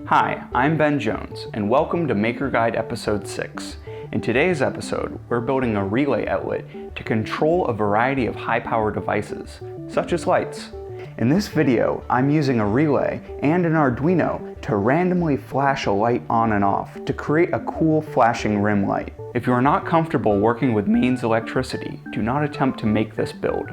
Hi, I'm Ben Jones, and welcome to Maker Guide Episode 6. In today's episode, we're building a relay outlet to control a variety of high-power devices, such as lights. In this video, I'm using a relay and an Arduino to randomly flash a light on and off to create a cool flashing rim light. If you are not comfortable working with mains electricity, do not attempt to make this build.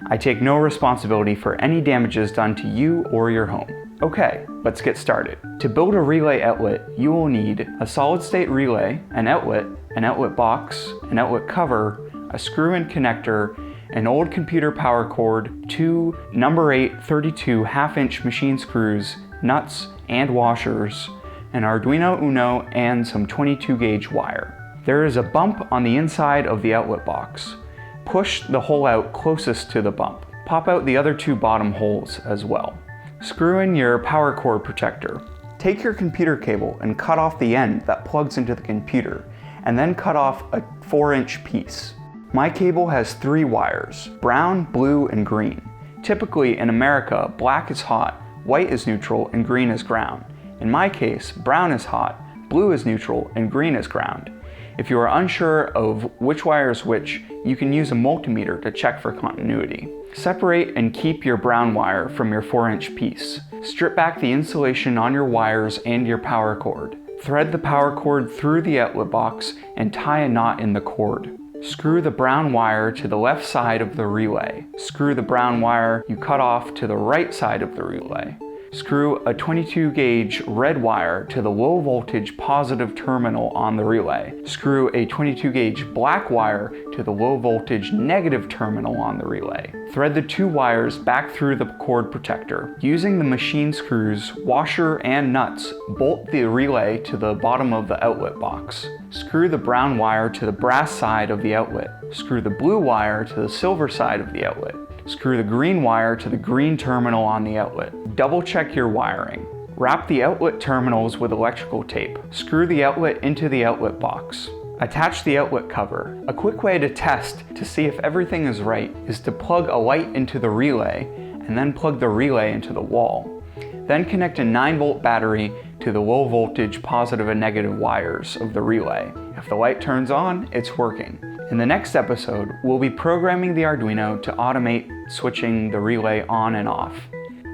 I take no responsibility for any damages done to you or your home. Okay, let's get started. To build a relay outlet, you will need a solid-state relay, an outlet box, an outlet cover, a screw-in connector, an old computer power cord, two number 8 32 half-inch machine screws, nuts, and washers, an Arduino Uno, and some 22 gauge wire. There is a bump on the inside of the outlet box. Push the hole out closest to the bump. Pop out the other two bottom holes as well. Screw in your power cord protector. Take your computer cable and cut off the end that plugs into the computer, and then cut off a 4-inch piece. My cable has 3 wires, brown, blue, and green. Typically in America, black is hot, white is neutral, and green is ground. In my case, brown is hot, blue is neutral, and green is ground. If you are unsure of which wire is which, you can use a multimeter to check for continuity. Separate and keep your brown wire from your 4-inch piece. Strip back the insulation on your wires and your power cord. Thread the power cord through the outlet box and tie a knot in the cord. Screw the brown wire to the left side of the relay. Screw the brown wire you cut off to the right side of the relay. Screw a 22 gauge red wire to the low voltage positive terminal on the relay. Screw a 22 gauge black wire to the low voltage negative terminal on the relay. Thread the 2 wires back through the cord protector. Using the machine screws, washer, and nuts, bolt the relay to the bottom of the outlet box. Screw the brown wire to the brass side of the outlet. Screw the blue wire to the silver side of the outlet. Screw the green wire to the green terminal on the outlet. Double check your wiring. Wrap the outlet terminals with electrical tape. Screw the outlet into the outlet box. Attach the outlet cover. A quick way to test to see if everything is right is to plug a light into the relay and then plug the relay into the wall. Then connect a 9-volt battery to the low voltage positive and negative wires of the relay. If the light turns on, it's working. In the next episode, we'll be programming the Arduino to automate switching the relay on and off.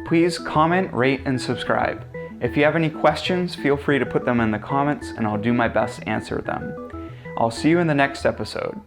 Please comment, rate, and subscribe. If you have any questions, feel free to put them in the comments and I'll do my best to answer them. I'll see you in the next episode.